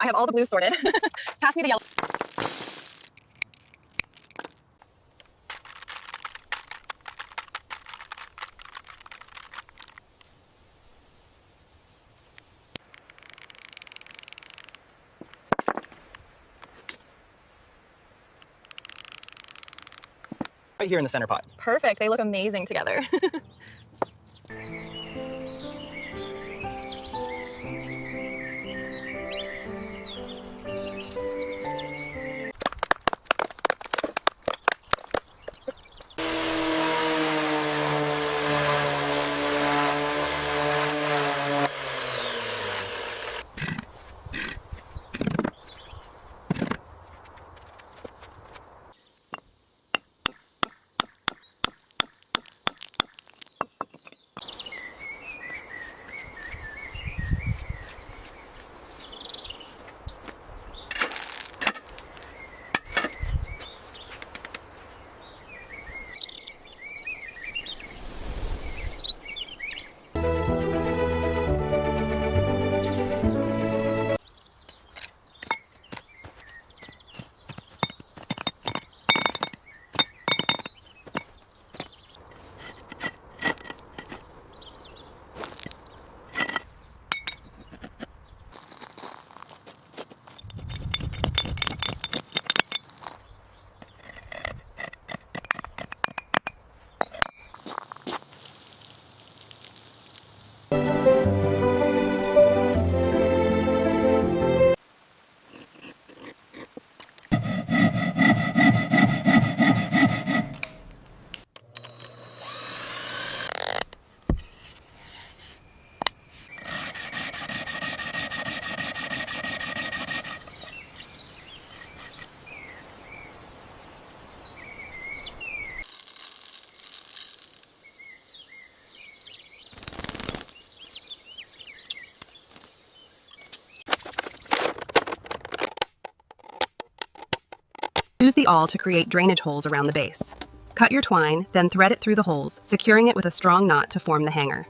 I have all the blues sorted. Pass me the yellow. Right here in the center pot. Perfect. They look amazing together. Use the awl to create drainage holes around the base. Cut your twine, then thread it through the holes, securing it with a strong knot to form the hanger.